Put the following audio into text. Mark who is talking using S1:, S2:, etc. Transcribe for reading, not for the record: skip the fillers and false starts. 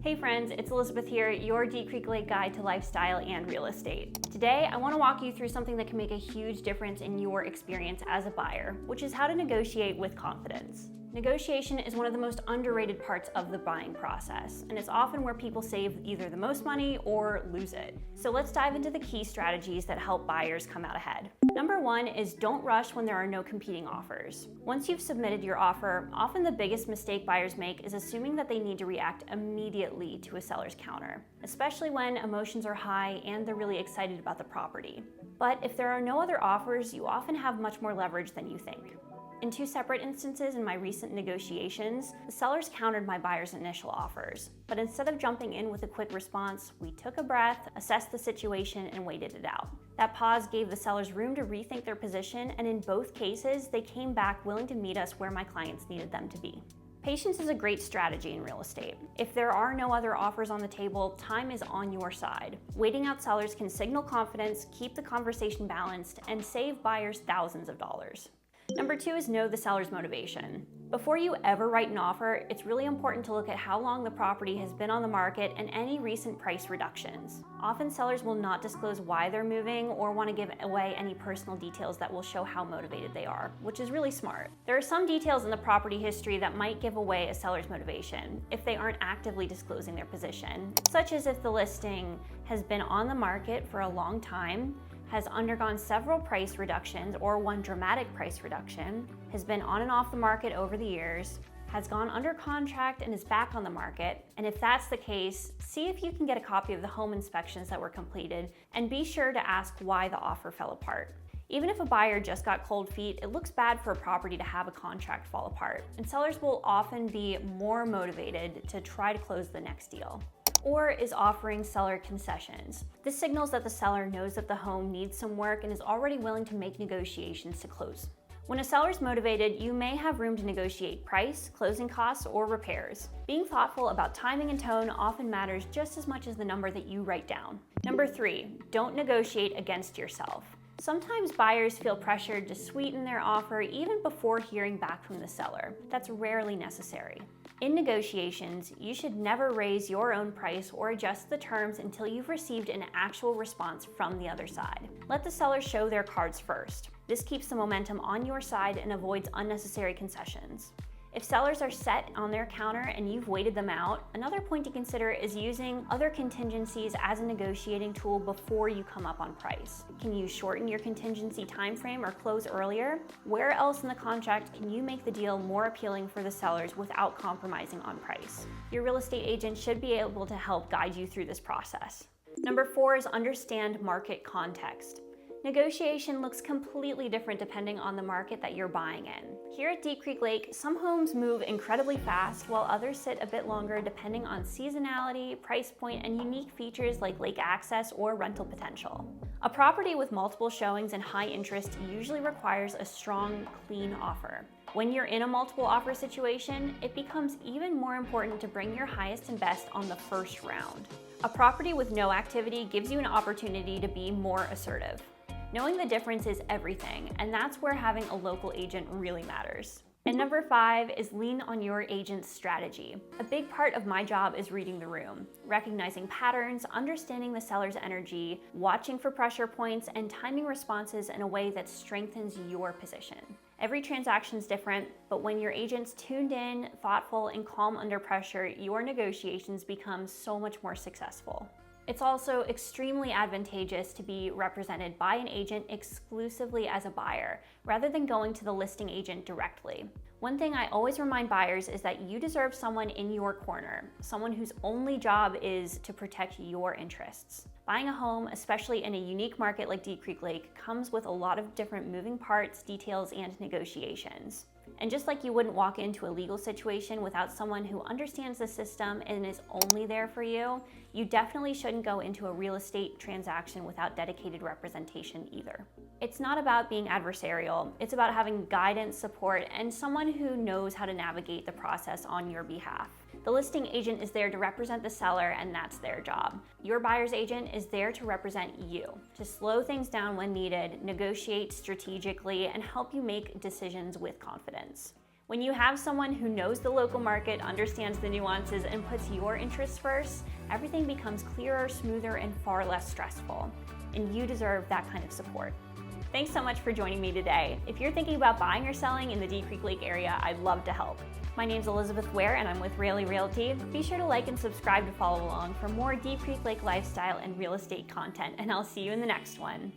S1: Hey friends, it's Elizabeth here, your Deep Creek Lake guide to lifestyle and real estate. Today, I want to walk you through something that can make a huge difference in your experience as a buyer, which is how to negotiate with confidence. Negotiation is one of the most underrated parts of the buying process, and it's often where people save either the most money or lose it. So let's dive into the key strategies that help buyers come out ahead. Number one is don't rush when there are no competing offers. Once you've submitted your offer, often the biggest mistake buyers make is assuming that they need to react immediately to a seller's counter, especially when emotions are high and they're really excited about the property. But if there are no other offers, you often have much more leverage than you think. In two separate instances in my recent negotiations, the sellers countered my buyer's initial offers. But instead of jumping in with a quick response, we took a breath, assessed the situation, and waited it out. That pause gave the sellers room to rethink their position, and in both cases, they came back willing to meet us where my clients needed them to be. Patience is a great strategy in real estate. If there are no other offers on the table, time is on your side. Waiting out sellers can signal confidence, keep the conversation balanced, and save buyers thousands of dollars. Number two is know the seller's motivation. Before you ever write an offer, it's really important to look at how long the property has been on the market and any recent price reductions. Often sellers will not disclose why they're moving or want to give away any personal details that will show how motivated they are, which is really smart. There are some details in the property history that might give away a seller's motivation if they aren't actively disclosing their position, such as if the listing has been on the market for a long time, has undergone several price reductions or one dramatic price reduction, has been on and off the market over the years, has gone under contract and is back on the market. And if that's the case, see if you can get a copy of the home inspections that were completed and be sure to ask why the offer fell apart. Even if a buyer just got cold feet, it looks bad for a property to have a contract fall apart, and sellers will often be more motivated to try to close the next deal. Or is offering seller concessions. This signals that the seller knows that the home needs some work and is already willing to make negotiations to close. When a seller is motivated, you may have room to negotiate price, closing costs, or repairs. Being thoughtful about timing and tone often matters just as much as the number that you write down. Number three, don't negotiate against yourself. Sometimes buyers feel pressured to sweeten their offer even before hearing back from the seller. That's rarely necessary. In negotiations, you should never raise your own price or adjust the terms until you've received an actual response from the other side. Let the seller show their cards first. This keeps the momentum on your side and avoids unnecessary concessions. If sellers are set on their counter and you've waited them out, another point to consider is using other contingencies as a negotiating tool before you come up on price. Can you shorten your contingency timeframe or close earlier? Where else in the contract can you make the deal more appealing for the sellers without compromising on price? Your real estate agent should be able to help guide you through this process. Number four is understand market context. Negotiation looks completely different depending on the market that you're buying in. Here at Deep Creek Lake, some homes move incredibly fast while others sit a bit longer depending on seasonality, price point, and unique features like lake access or rental potential. A property with multiple showings and high interest usually requires a strong, clean offer. When you're in a multiple offer situation, it becomes even more important to bring your highest and best on the first round. A property with no activity gives you an opportunity to be more assertive. Knowing the difference is everything, and that's where having a local agent really matters. And number five is lean on your agent's strategy. A big part of my job is reading the room, recognizing patterns, understanding the seller's energy, watching for pressure points, and timing responses in a way that strengthens your position. Every transaction's different, but when your agent's tuned in, thoughtful, and calm under pressure, your negotiations become so much more successful. It's also extremely advantageous to be represented by an agent exclusively as a buyer, rather than going to the listing agent directly. One thing I always remind buyers is that you deserve someone in your corner, someone whose only job is to protect your interests. Buying a home, especially in a unique market like Deep Creek Lake, comes with a lot of different moving parts, details, and negotiations. And just like you wouldn't walk into a legal situation without someone who understands the system and is only there for you, you definitely shouldn't go into a real estate transaction without dedicated representation either. It's not about being adversarial, it's about having guidance, support, and someone who knows how to navigate the process on your behalf. The listing agent is there to represent the seller, and that's their job. Your buyer's agent is there to represent you, to slow things down when needed, negotiate strategically, and help you make decisions with confidence. When you have someone who knows the local market, understands the nuances, and puts your interests first, everything becomes clearer, smoother, and far less stressful. And you deserve that kind of support. Thanks so much for joining me today. If you're thinking about buying or selling in the Deep Creek Lake area, I'd love to help. My name's Elizabeth Ware and I'm with Railey Realty. Be sure to like and subscribe to follow along for more Deep Creek Lake lifestyle and real estate content, and I'll see you in the next one.